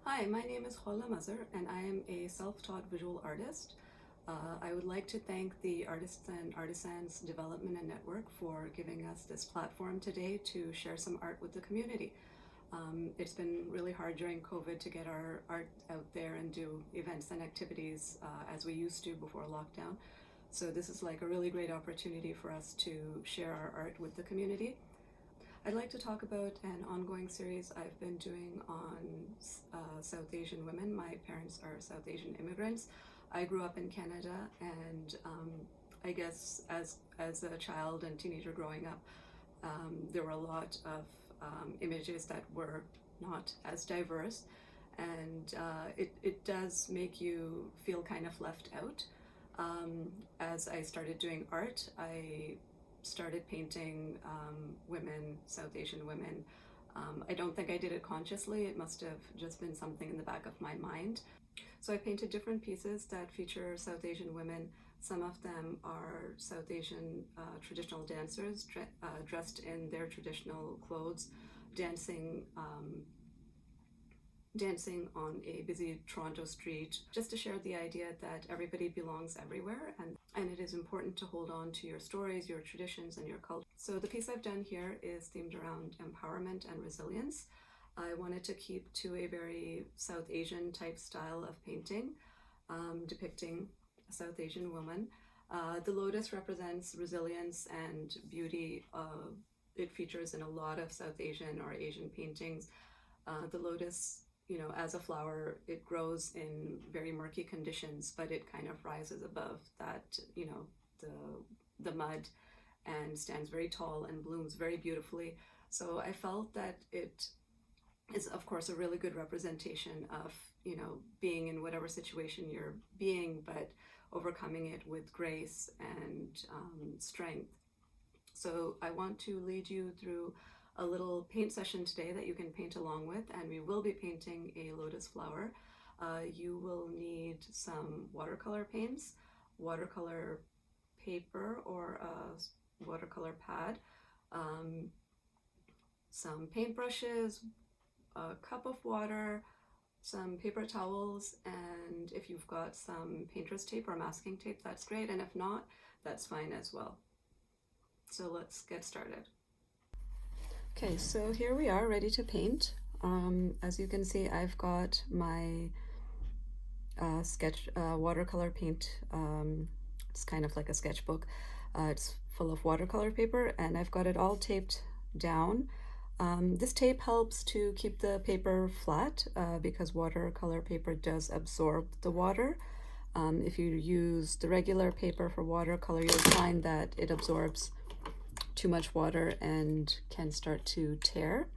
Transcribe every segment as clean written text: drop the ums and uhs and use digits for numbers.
Hi, my name is Khaula Mazhar, and I am a self-taught visual artist. I would like to thank the Artists and Artisans Development and Network for giving us this platform today to share some art with the community. It's been really hard during COVID to get our art out there and do events and activities as we used to before lockdown. So this is like a really great opportunity for us to share our art with the community. I'd like to talk about an ongoing series I've been doing on South Asian women. My parents are South Asian immigrants. I grew up in Canada, and I guess as a child and teenager growing up, there were a lot of images that were not as diverse, and it does make you feel kind of left out. As I started doing art, I started painting women, South Asian women. I don't think I did it consciously. It must have just been something in the back of my mind. So I painted different pieces that feature South Asian women. Some of them are South Asian traditional dancers dressed in their traditional clothes, dancing dancing on a busy Toronto street, just to share the idea that everybody belongs everywhere, and it is important to hold on to your stories, your traditions, and your culture. So the piece I've done here is themed around empowerment and resilience. I wanted to keep to a very South Asian type style of painting, depicting a South Asian woman. The lotus represents resilience and beauty. It features in a lot of South Asian or Asian paintings. The lotus, as a flower, it grows in very murky conditions, but it kind of rises above that, the mud, and stands very tall and blooms very beautifully. So I felt that it is, of course, a really good representation of, being in whatever situation you're being, but overcoming it with grace and strength. So I want to lead you through a little paint session today that you can paint along with, and we will be painting a lotus flower. You will need some watercolor paints, watercolor paper or a watercolor pad, some paintbrushes, a cup of water, some paper towels, and if you've got some painter's tape or masking tape, that's great, and if not, that's fine as well. So let's get started. Okay, so here we are ready to paint. As you can see, I've got my sketch watercolor paint. It's kind of like a sketchbook. It's full of watercolor paper, and I've got it all taped down. This tape helps to keep the paper flat because watercolor paper does absorb the water. If you use the regular paper for watercolor, you'll find that it absorbs too much water and can start to tear.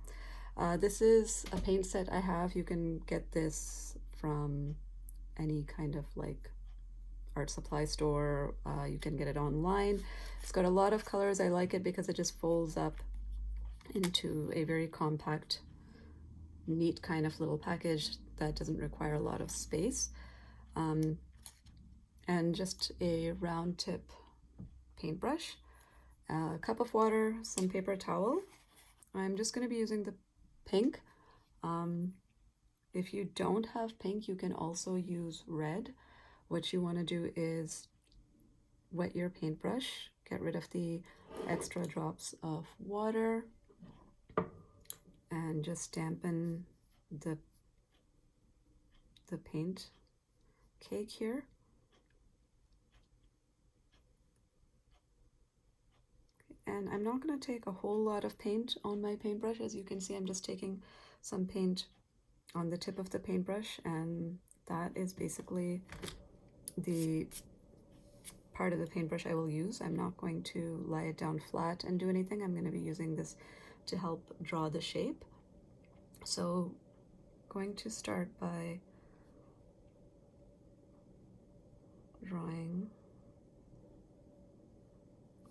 This is a paint set I have. You can get this from any kind of like art supply store. You can get it online. It's got a lot of colors. I like it because it just folds up into a very compact, neat kind of little package that doesn't require a lot of space. And just a round tip paintbrush, a cup of water, some paper towel. I'm just going to be using the pink. If you don't have pink, you can also use red. What you want to do is wet your paintbrush, get rid of the extra drops of water, and just dampen the paint cake here. And I'm not going to take a whole lot of paint on my paintbrush. As you can see, I'm just taking some paint on the tip of the paintbrush, and that is basically the part of the paintbrush I will use. I'm not going to lie it down flat and do anything. I'm going to be using this to help draw the shape. So going to start by drawing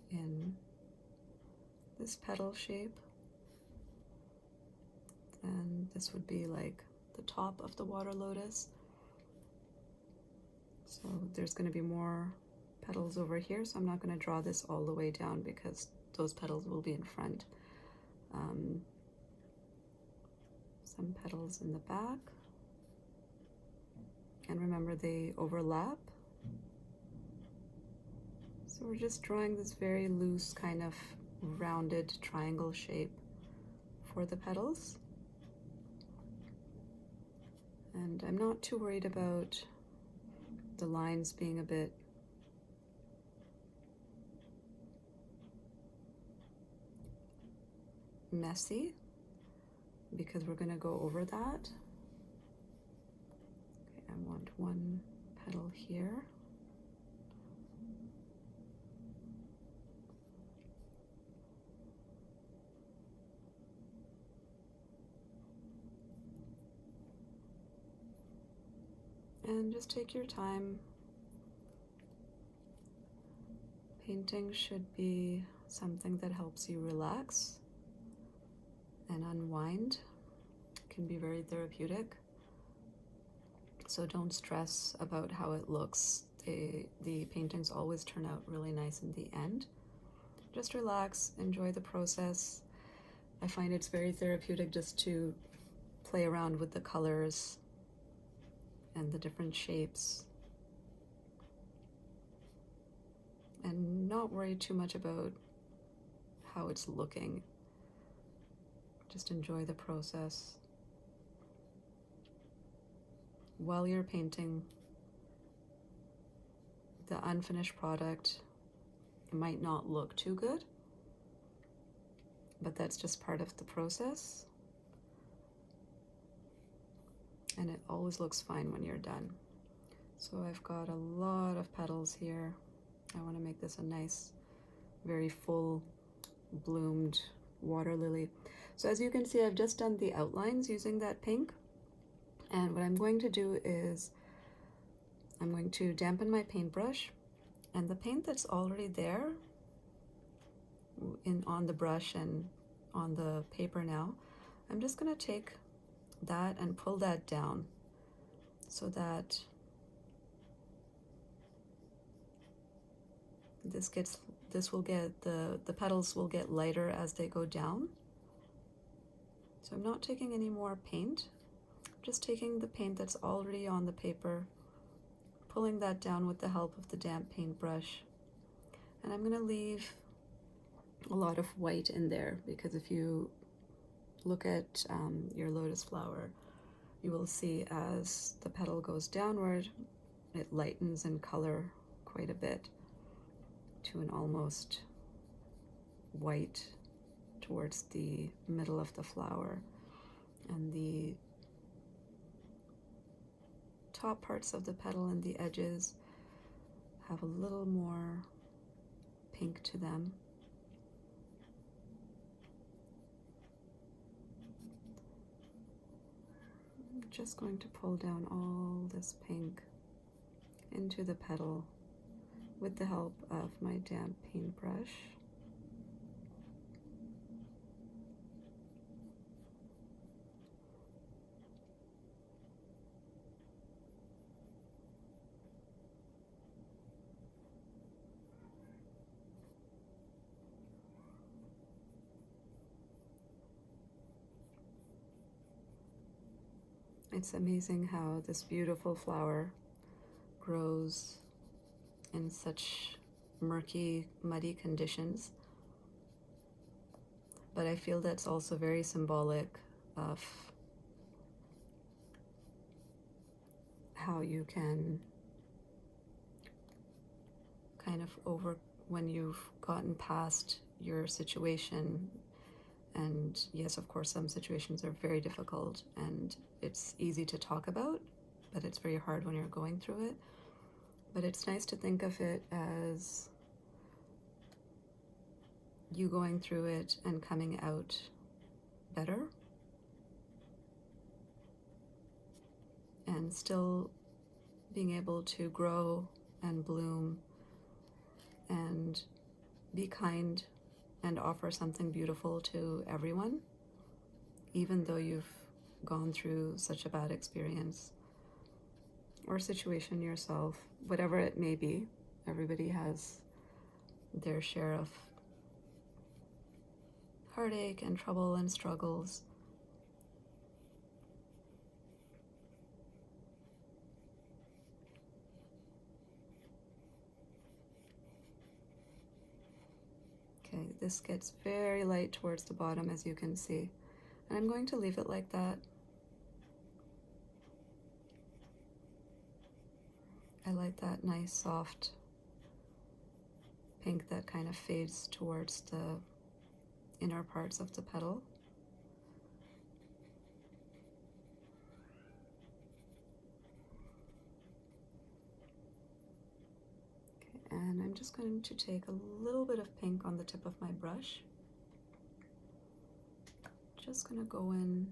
in this petal shape. Then this would be like the top of the water lotus. So there's going to be more petals over here, so I'm not going to draw this all the way down because those petals will be in front. Some petals in the back. And remember, they overlap. So we're just drawing this very loose kind of rounded triangle shape for the petals. And I'm not too worried about the lines being a bit messy, because we're going to go over that. Okay, I want one petal here. And just take your time. Painting should be something that helps you relax and unwind. It can be very therapeutic. So don't stress about how it looks. The paintings always turn out really nice in the end. Just relax, enjoy the process. I find it's very therapeutic just to play around with the colors and the different shapes, and not worry too much about how it's looking. Just enjoy the process. While you're painting, the unfinished product might not look too good, but that's just part of the process. And it always looks fine when you're done. So I've got a lot of petals here. I want to make this a nice, very full bloomed water lily. So as you can see, I've just done the outlines using that pink. And what I'm going to do is I'm going to dampen my paintbrush, and the paint that's already there on the brush and on the paper now, I'm just going to take that and pull that down so that the petals will get lighter as they go down. So I'm not taking any more paint, just taking the paint that's already on the paper, pulling that down with the help of the damp paintbrush. And I'm going to leave a lot of white in there, because if you look at your lotus flower, you will see as the petal goes downward, it lightens in color quite a bit to an almost white towards the middle of the flower. And the top parts of the petal and the edges have a little more pink to them. I'm just going to pull down all this pink into the petal with the help of my damp paintbrush. It's amazing how this beautiful flower grows in such murky, muddy conditions. But I feel that's also very symbolic of how you can kind of when you've gotten past your situation. And yes, of course, some situations are very difficult and it's easy to talk about, but it's very hard when you're going through it. But it's nice to think of it as you going through it and coming out better, and still being able to grow and bloom and be kind and offer something beautiful to everyone, even though you've gone through such a bad experience or situation yourself, whatever it may be. Everybody has their share of heartache and trouble and struggles. Okay, this gets very light towards the bottom, as you can see. And I'm going to leave it like that. I like that nice soft pink that kind of fades towards the inner parts of the petal. Okay, and I'm just going to take a little bit of pink on the tip of my brush. Just going to go in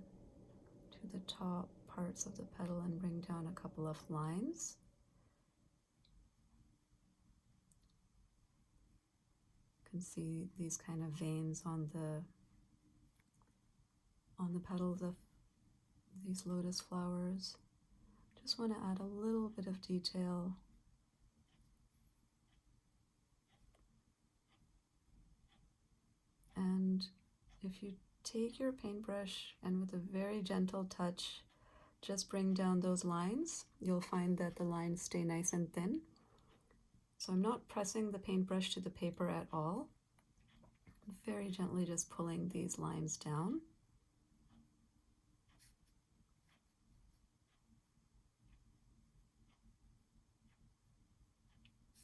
to the top parts of the petal and bring down a couple of lines. You can see these kind of veins on the petals of these lotus flowers. Just want to add a little bit of detail. And if you take your paintbrush and with a very gentle touch just bring down those lines, you'll find that the lines stay nice and thin. So I'm not pressing the paintbrush to the paper at all. I'm very gently just pulling these lines down.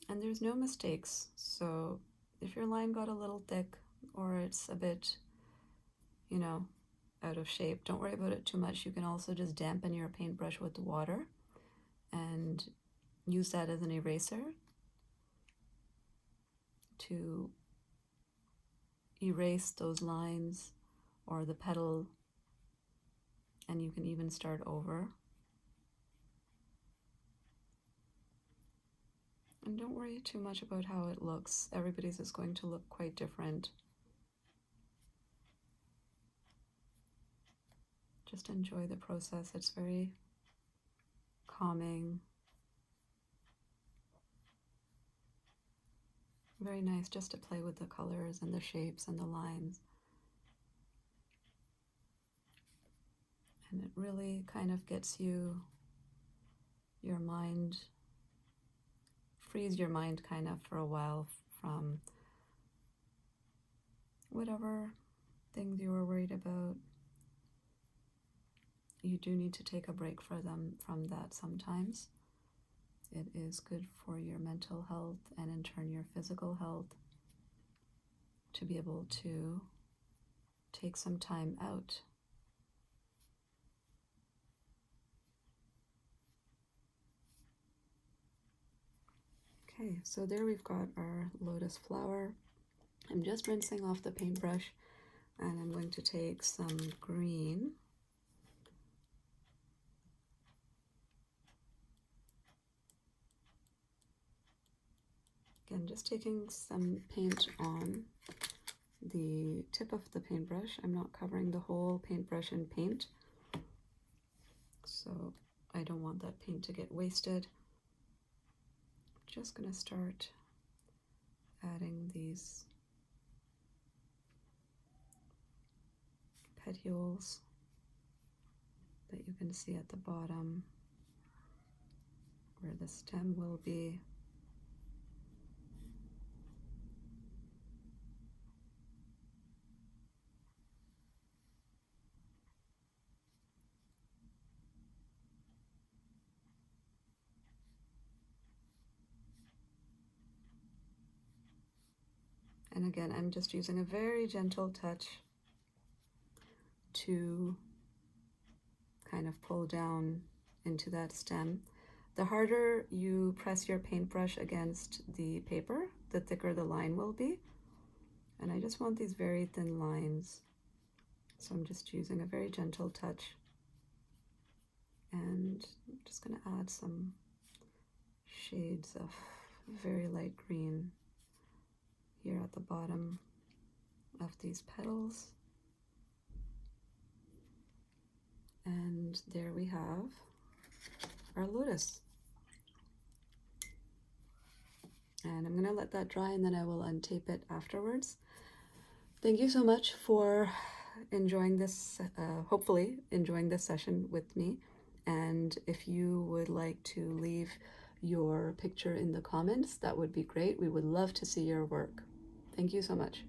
And there's no mistakes, so if your line got a little thick or it's a bit, you know, out of shape, don't worry about it too much. You can also just dampen your paintbrush with the water and use that as an eraser to erase those lines or the petal, and you can even start over. And don't worry too much about how it looks. Everybody's is going to look quite different. Just enjoy the process. It's very calming. Very nice just to play with the colors and the shapes and the lines. And it really kind of gets your mind, frees your mind kind of for a while from whatever things you were worried about. You do need to take a break from that sometimes. It is good for your mental health and in turn your physical health to be able to take some time out. Okay, so there we've got our lotus flower. I'm just rinsing off the paintbrush and I'm going to take some green. Again, just taking some paint on the tip of the paintbrush. I'm not covering the whole paintbrush in paint, so I don't want that paint to get wasted. Just going to start adding these petioles that you can see at the bottom where the stem will be. And again, I'm just using a very gentle touch to kind of pull down into that stem. The harder you press your paintbrush against the paper, the thicker the line will be. And I just want these very thin lines. So I'm just using a very gentle touch. And I'm just going to add some shades of very light green here at the bottom of these petals. And there we have our lotus. And I'm going to let that dry and then I will untape it afterwards. Thank you so much for enjoying this, hopefully enjoying this session with me. And if you would like to leave your picture in the comments, that would be great. We would love to see your work. Thank you so much.